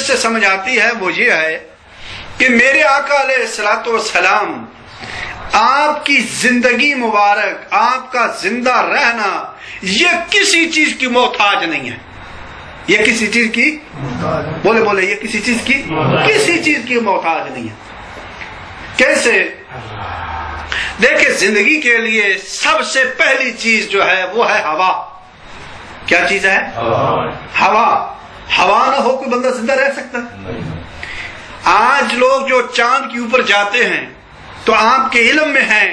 سے سمجھ آتی ہے وہ یہ ہے کہ میرے آقا علیہ الصلوۃ والسلام آپ کی زندگی مبارک، آپ کا زندہ رہنا یہ کسی چیز کی محتاج نہیں ہے. یہ کسی چیز کی بولے یہ کسی چیز کی محتاج نہیں ہے. کیسے؟ دیکھیں زندگی کے لیے سب سے پہلی چیز جو ہے وہ ہے ہوا. کیا چیز ہے؟ ہوا نہ ہو کوئی بندہ زندہ رہ سکتا؟ آج لوگ جو چاند کے اوپر جاتے ہیں تو آپ کے علم میں ہے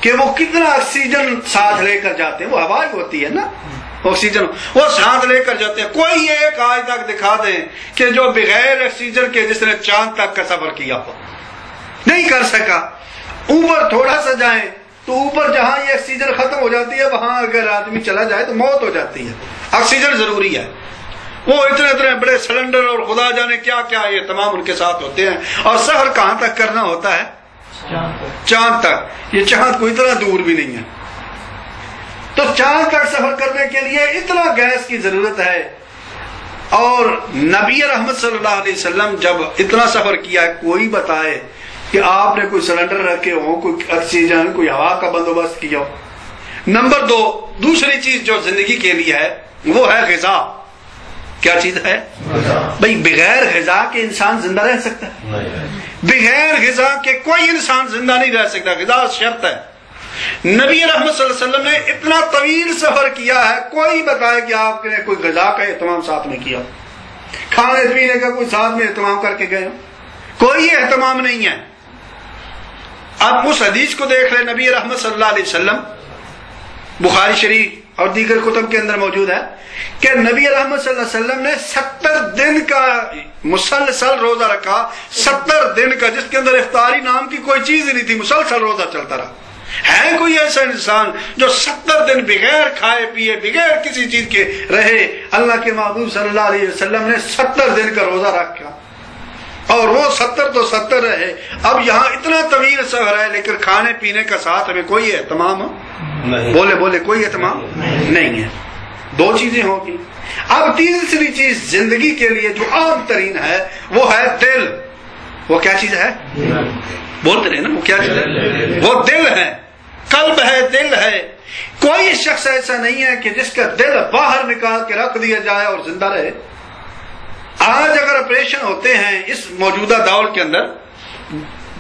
کہ وہ کتنا آکسیجن ساتھ لے کر جاتے ہیں. وہ ہوا ہی ہوتی ہے نا، آکسیجن وہ ساتھ لے کر جاتے ہیں. کوئی ایک آج تک دکھا دیں کہ جو بغیر آکسیجن کے جس نے چاند تک کا سفر کیا ہو، نہیں کر سکا. اوپر تھوڑا سا جائیں تو اوپر جہاں یہ آکسیجن ختم ہو جاتی ہے وہاں اگر آدمی چلا جائے تو موت ہو جاتی ہے. آکسیجن ضروری ہے. وہ اتنے بڑے سلنڈر اور خدا جانے کیا کیا یہ تمام ان کے ساتھ ہوتے ہیں. اور سفر کہاں تک کرنا ہوتا ہے؟ چاند تک. یہ چاند کو اتنا دور بھی نہیں ہے. تو چاند تک سفر کرنے کے لیے اتنا گیس کی ضرورت ہے. اور نبی رحمت صلی اللہ علیہ وسلم جب اتنا سفر کیا ہے، کوئی بتائے کہ آپ نے کوئی سلنڈر رکھے ہو، کوئی آکسیجن، کوئی ہوا کا بندوبست کیا ہو. نمبر 2، دوسری چیز جو زندگی کے لیے ہے وہ ہے غذا. کیا چیز ہے؟ بھائی بغیر غذا کے انسان زندہ رہ سکتا ہے؟ بغیر غذا کے کوئی انسان زندہ نہیں رہ سکتا. غذا شرط ہے. نبی رحمت صلی اللہ علیہ وسلم نے اتنا طویل سفر کیا ہے، کوئی بتائے کہ آپ نے کوئی غذا کا اہتمام ساتھ میں کیا، کھانے پینے کا کوئی ساتھ میں اہتمام کر کے گئے؟ کوئی اہتمام نہیں ہے. اب اس حدیث کو دیکھ لیں، نبی رحمت صلی اللہ علیہ وسلم، بخاری شریف اور دیگر کتب کے اندر موجود ہے کہ نبی رحمت صلی اللہ علیہ وسلم نے 70 دن کا مسلسل روزہ رکھا. 70 دن کا، جس کے اندر افطاری نام کی کوئی چیز ہی نہیں تھی، مسلسل روزہ چلتا رہا. ہے کوئی ایسا انسان جو 70 دن بغیر کھائے پیے، بغیر کسی چیز کے رہے؟ اللہ کے محبوب صلی اللہ علیہ وسلم نے 70 دن کا روزہ رکھا اور وہ 70 تو 70 رہے. اب یہاں اتنا طویل سفر ہے لیکن کھانے پینے کا ساتھ ہمیں کوئی اہتمام بولے کوئی اہتمام نہیں ہے. 2 چیزیں ہوگی. اب تیسری چیز زندگی کے لیے جو عام ترین ہے وہ ہے دل. وہ کیا چیز ہے؟ بولتے رہے نا، وہ کیا چیز ہے؟ وہ دل ہے، قلب ہے، دل ہے. کوئی شخص ایسا نہیں ہے کہ جس کا دل باہر نکال کے رکھ دیا جائے اور زندہ رہے. آج اگر آپریشن ہوتے ہیں اس موجودہ دور کے اندر،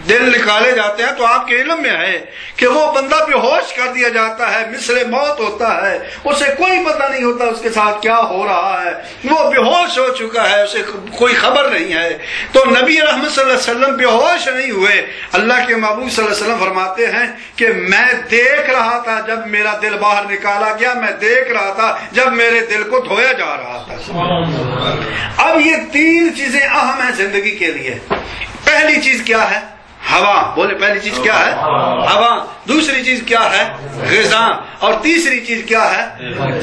دل نکالے جاتے ہیں تو آپ کے علم میں ہے کہ وہ بندہ بے ہوش کر دیا جاتا ہے، مثل موت ہوتا ہے. اسے کوئی پتہ نہیں ہوتا اس کے ساتھ کیا ہو رہا ہے. وہ بے ہوش ہو چکا ہے، اسے کوئی خبر نہیں ہے. تو نبی رحمت صلی اللہ علیہ وسلم بے ہوش نہیں ہوئے. اللہ کے محبوب صلی اللہ علیہ وسلم فرماتے ہیں کہ میں دیکھ رہا تھا جب میرا دل باہر نکالا گیا، میں دیکھ رہا تھا جب میرے دل کو دھویا جا رہا تھا. اب یہ 3 چیزیں اہم ہیں زندگی کے لیے. پہلی چیز کیا ہے؟ ہوا. بولے پہلی چیز کیا ہے؟ ہوا. دوسری چیز کیا ہے؟ غذا. اور تیسری چیز کیا ہے؟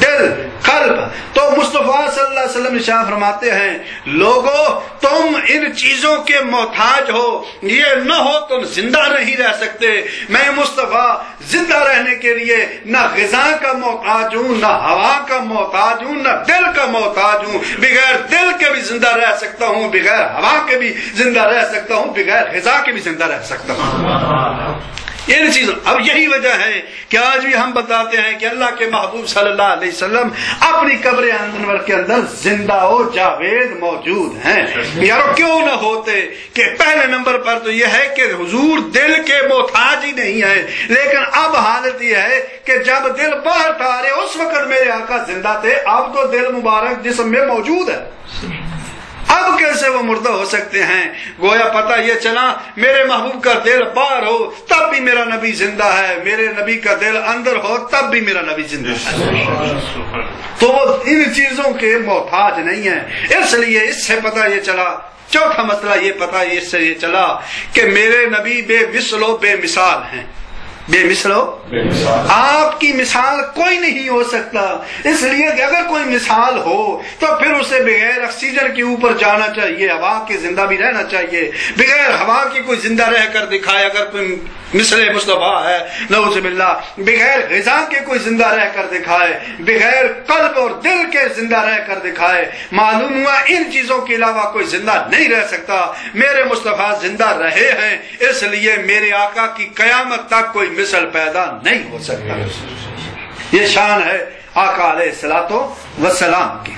دل، قلب. تو مصطفیٰ صلی اللہ علیہ وسلم ارشاد فرماتے ہیں لوگو تم ان چیزوں کے محتاج ہو، یہ نہ ہو تم زندہ نہیں رہ سکتے. میں مصطفیٰ زندہ رہنے کے لیے نہ غذا کا محتاج ہوں، نہ ہوا کا محتاج ہوں، نہ دل کا محتاج ہوں. بغیر دل کے بھی زندہ رہ سکتا ہوں، بغیر ہوا کے بھی زندہ رہ سکتا ہوں، بغیر غذا کے بھی زندہ رہ سکتا ہوں. ان چیزوں. اب یہی وجہ ہے کہ آج بھی ہم بتاتے ہیں کہ اللہ کے محبوب صلی اللہ علیہ وسلم اپنی قبر انور کے اندر زندہ و جاوید موجود ہیں. یارو کیوں نہ ہوتے کہ پہلے نمبر پر تو یہ ہے کہ حضور دل کے محتاج ہی نہیں ہے. لیکن اب حالت یہ ہے کہ جب دل باہر تھا اس وقت میرے آقا زندہ تھے. اب تو دل مبارک جسم میں موجود ہے، اب کیسے وہ مردہ ہو سکتے ہیں؟ گویا پتہ یہ چلا میرے محبوب کا دل باہر ہو تب بھی میرا نبی زندہ ہے، میرے نبی کا دل اندر ہو تب بھی میرا نبی زندہ ہے. تو وہ ان چیزوں کے محتاج نہیں ہے. اس لیے اس سے پتہ یہ چلا، چوتھا مسئلہ یہ پتہ اس سے یہ چلا کہ میرے نبی بے مثل و بے مثال ہیں. بے مثل ہو، آپ کی مثال کوئی نہیں ہو سکتا. اس لیے کہ اگر کوئی مثال ہو تو پھر اسے بغیر آکسیجن کے اوپر جانا چاہیے، ہوا کے زندہ بھی رہنا چاہیے. بغیر ہوا کی کوئی زندہ رہ کر دکھائے. اگر کوئی مثل مصطفیٰ ہے نعوذ باللہ، بغیر غذا کے کوئی زندہ رہ کر دکھائے، بغیر قلب اور دل کے زندہ رہ کر دکھائے، معلوم ہوا ان چیزوں کے علاوہ کوئی زندہ نہیں رہ سکتا۔ میرے مصطفیٰ زندہ رہے ہیں، اس لیے میرے آقا کی قیامت تک کوئی مثل پیدا نہیں ہو سکتا۔ یہ شان ہے آقا علیہ الصلوۃ والسلام کی۔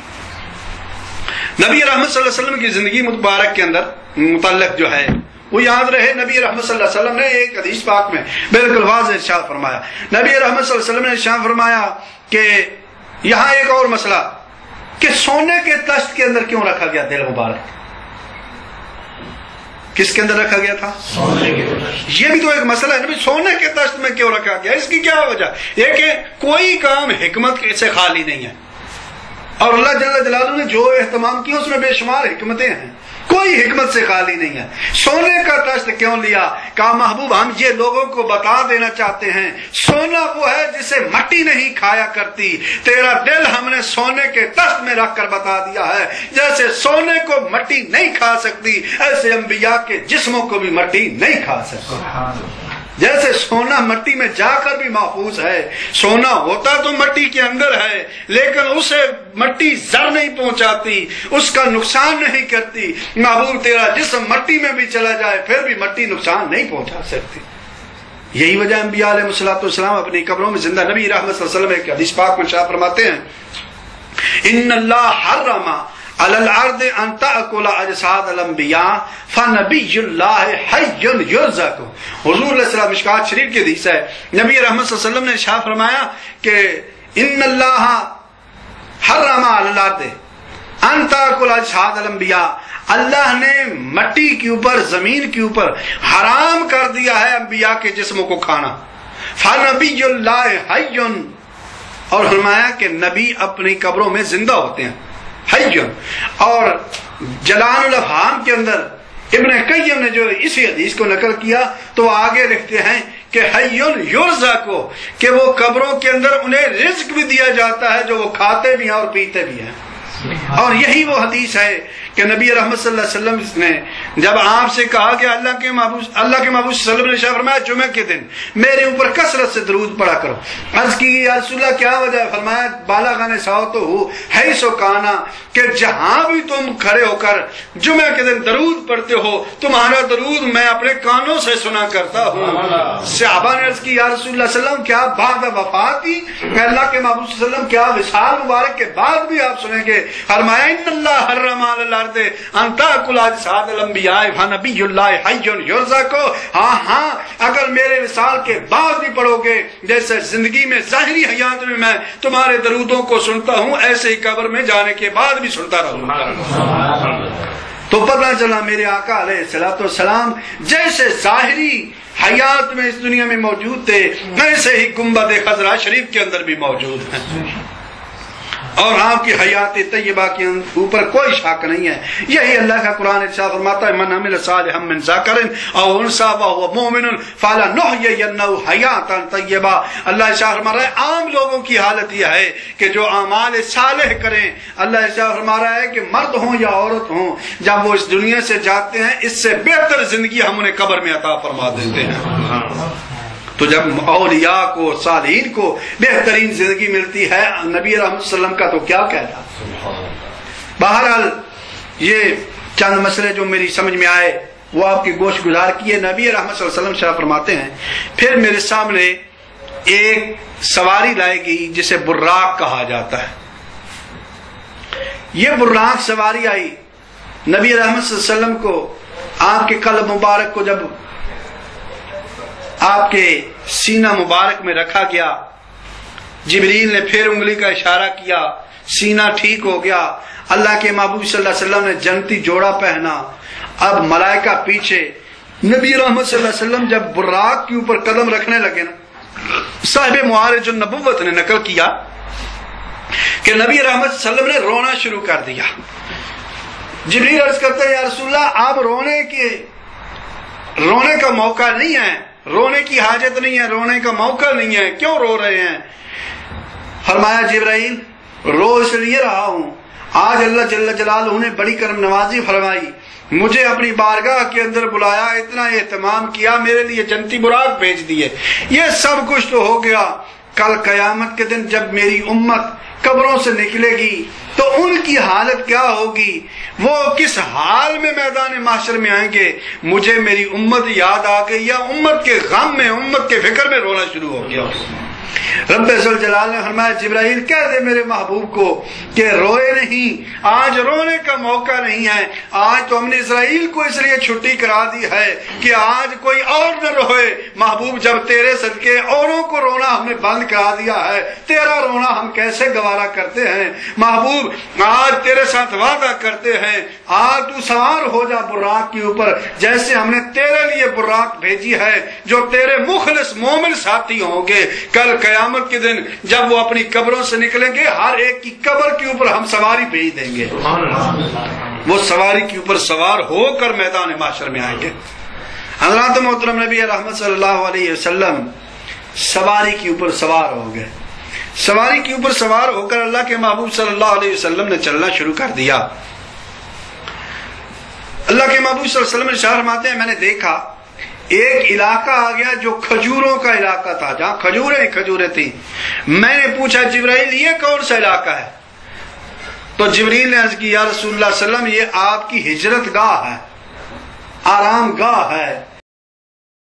نبی رحمت صلی اللہ علیہ وسلم کی زندگی مبارک کے اندر متعلق جو ہے وہ یاد رہے، نبی رحمت صلی اللہ علیہ وسلم نے ایک حدیث پاک میں بالکل واضح ارشاد فرمایا، نبی رحمت صلی اللہ علیہ وسلم نے ارشاد فرمایا کہ یہاں ایک اور مسئلہ کہ سونے کے تشت کے اندر کیوں رکھا گیا دل مبارک؟ کس کے اندر رکھا گیا تھا؟ سونے کے تشت۔ یہ بھی تو ایک مسئلہ ہے، سونے کے تشت میں کیوں رکھا گیا؟ اس کی کیا وجہ؟ یہ کہ کوئی کام حکمت سے خالی نہیں ہے، اور اللہ جل جلالہ نے جو اہتمام کیا اس میں بے شمار حکمتیں ہیں، کوئی حکمت سے خالی نہیں ہے۔ سونے کا تشت کیوں لیا؟ کہا محبوب ہم یہ لوگوں کو بتا دینا چاہتے ہیں، سونا وہ ہے جسے مٹی نہیں کھایا کرتی، تیرا دل ہم نے سونے کے تشت میں رکھ کر بتا دیا ہے، جیسے سونے کو مٹی نہیں کھا سکتی ایسے انبیاء کے جسموں کو بھی مٹی نہیں کھا سکتی۔ جیسے سونا مٹی میں جا کر بھی محفوظ ہے، سونا ہوتا تو مٹی کے اندر ہے لیکن اسے مٹی زر نہیں پہنچاتی، اس کا نقصان نہیں کرتی، محبوب تیرا جسم مٹی میں بھی چلا جائے پھر بھی مٹی نقصان نہیں پہنچا سکتی۔ یہی وجہ انبیاء علیہ الصلوۃ والسلام اپنی قبروں میں زندہ، نبی رحمت صلی اللہ علیہ وسلم ایک حدیث پاک میں ارشاد فرماتے ہیں ان اللہ حرم علی الارض ان تأکل اجساد الانبیاء فنبی اللہ حی یرزق۔ حضور علیہ السلام مشکوٰۃ شریف کی حدیث ہے، نبی رحمت صلی اللہ علیہ وسلم نے ارشاد فرمایا کہ ان اللہ حرم علی الارض ان تأکل اجساد الانبیاء، اللہ نے مٹی کے اوپر، زمین کے اوپر حرام کر دیا ہے انبیاء کے جسموں کو کھانا، فنبی اللہ حی، اور فرمایا کہ نبی اپنی قبروں میں زندہ ہوتے ہیں، حیّن۔ اور جلال الافہام کے اندر ابن قیم نے جو اسی حدیث کو نقل کیا تو آگے لکھتے ہیں کہ حیّن یرزق، کہ وہ قبروں کے اندر انہیں رزق بھی دیا جاتا ہے جو وہ کھاتے بھی ہیں اور پیتے بھی ہیں۔ اور یہی وہ حدیث ہے کہ نبی رحمت صلی اللہ علیہ وسلم نے جب آپ سے کہا کہ اللہ کے محبوب صلی اللہ علیہ وسلم نے فرمایا جمعہ کے دن میرے اوپر کثرت سے درود پڑھا کرو، عرض کی یا رسول اللہ کیا وجہ ہے؟ فرمایا بالغ صوتہ حیث کان، کہ جہاں بھی تم کھڑے ہو کر جمعہ کے دن درود پڑھتے ہو تمہارا درود میں اپنے کانوں سے سنا کرتا ہوں۔ صحابہ نے عرض کی یا رسول اللہ صلی اللہ علیہ وسلم کیا بعد وفاتی، کہ اللہ کے محبوب صلی اللہ علیہ وسلم کیا وصال مبارک کے بعد بھی آپ سنیں گے؟ فرمایا ان اللہ حرم علی الارض ان تأکل اجساد الانبیاء فنبی اللہ حی یرزق۔ ہاں اگر میرے وصال کے بعد بھی پڑھو گے، جیسے زندگی میں ظاہری حیات میں تمہارے درودوں کو سنتا ہوں ایسے ہی قبر میں جانے کے بعد بھی سنتا رہوں گا۔ تو پتہ چلا میرے آقا علیہ الصلوۃ والسلام جیسے ظاہری حیات میں اس دنیا میں موجود تھے ایسے ہی گنبد خضرا شریف کے اندر بھی موجود ہیں، اور آپ کی حیات طیبہ کے اوپر کوئی شک نہیں ہے۔ یہی اللہ کا قرآن ارشاد فرماتا ہے من عمل صالحا من ذکر او انثی وهو مؤمن فلنحیینہ حیاۃ طیبہ۔ اللہ ارشاد فرما رہا ہے عام لوگوں کی حالت یہ ہے کہ جو اعمال صالح کریں، اللہ ارشاد فرما رہا ہے کہ مرد ہوں یا عورت ہوں، جب وہ اس دنیا سے جاتے ہیں اس سے بہتر زندگی ہم انہیں قبر میں عطا فرما دیتے ہیں۔ تو جب اولیاء کو، صالحین کو بہترین زندگی ملتی ہے نبی رحمت صلی اللہ علیہ وسلم کا تو کیا کہنا۔ بہرحال یہ چند مسئلے جو میری سمجھ میں آئے وہ آپ کی گوش گزار کیے۔ نبی رحمت صلی اللہ علیہ وسلم شرح فرماتے ہیں پھر میرے سامنے ایک سواری لائے گئی جسے براق کہا جاتا ہے۔ یہ براق سواری آئی، نبی رحمت صلی اللہ علیہ وسلم کو آپ کے قلب مبارک کو جب آپ کے سینہ مبارک میں رکھا گیا، جبریل نے پھر انگلی کا اشارہ کیا، سینہ ٹھیک ہو گیا، اللہ کے محبوب صلی اللہ علیہ وسلم نے جنتی جوڑا پہنا، اب ملائکہ پیچھے۔ نبی رحمت صلی اللہ علیہ وسلم جب براق کے اوپر قدم رکھنے لگے نا، صاحب معارج النبوت نے نقل کیا کہ نبی رحمت صلی اللہ علیہ وسلم نے رونا شروع کر دیا۔ جبریل عرض کرتے ہیں یا رسول اللہ آپ رونے کا موقع نہیں ہے، رونے کی حاجت نہیں ہے، رونے کا موقع نہیں ہے، کیوں رو رہے ہیں؟ فرمایا جبرائیل رو اس لیے رہا ہوں، آج اللہ جل جلالہ نے بڑی کرم نوازی فرمائی، مجھے اپنی بارگاہ کے اندر بلایا، اتنا اہتمام کیا، میرے لیے جنتی براق بھیج دیے۔ یہ سب کچھ تو ہو گیا، کل قیامت کے دن جب میری امت قبروں سے نکلے گی تو ان کی حالت کیا ہوگی، وہ کس حال میں میدان محشر میں آئیں گے۔ مجھے میری امت یاد آ گئی، یا امت کے غم میں، امت کے فکر میں رونا شروع ہو گیا۔ رب عزوجل جلال نے فرمایا جبرائیل کہہ دے میرے محبوب کو کہ روئے نہیں، آج رونے کا موقع نہیں ہے۔ آج تو ہم نے اسرائیل کو اس لیے چھٹی کرا دی ہے کہ آج کوئی اور نہ روئے۔ محبوب جب تیرے صدقے اوروں کو رونا ہم نے بند کرا دیا ہے، تیرا رونا ہم کیسے گوارا کرتے ہیں۔ محبوب آج تیرے ساتھ وعدہ کرتے ہیں، آج تو سوار ہو جا براق کے اوپر، جیسے ہم نے تیرے لیے براق بھیجی ہے، جو تیرے مخلص مومن ساتھی ہوں گے۔ کل قیامت کے دن جب وہ اپنی قبروں سے نکلیں گے، ہر ایک کی قبر کے اوپر ہم سواری بھیج دیں گے، وہ سواری کے اوپر سوار ہو کر میدان محشر میں آئیں گے۔ حضرات محترم نبی رحمت صلی اللہ علیہ وسلم سواری کے اوپر سوار ہو گئے۔ سواری کے اوپر سوار ہو کر اللہ کے محبوب صلی اللہ علیہ وسلم نے چلنا شروع کر دیا۔ اللہ کے محبوب صلی اللہ علیہ وسلم ارشاد فرماتے ہیں میں نے دیکھا ایک علاقہ آ گیا جو کھجوروں کا علاقہ تھا، جہاں کھجوریں تھیں۔ میں نے پوچھا جبرائیل یہ کون سا علاقہ ہے؟ تو جبریل نے عرض کی یا رسول اللہ صلی اللہ علیہ وسلم یہ آپ کی ہجرت گاہ ہے، آرام گاہ ہے،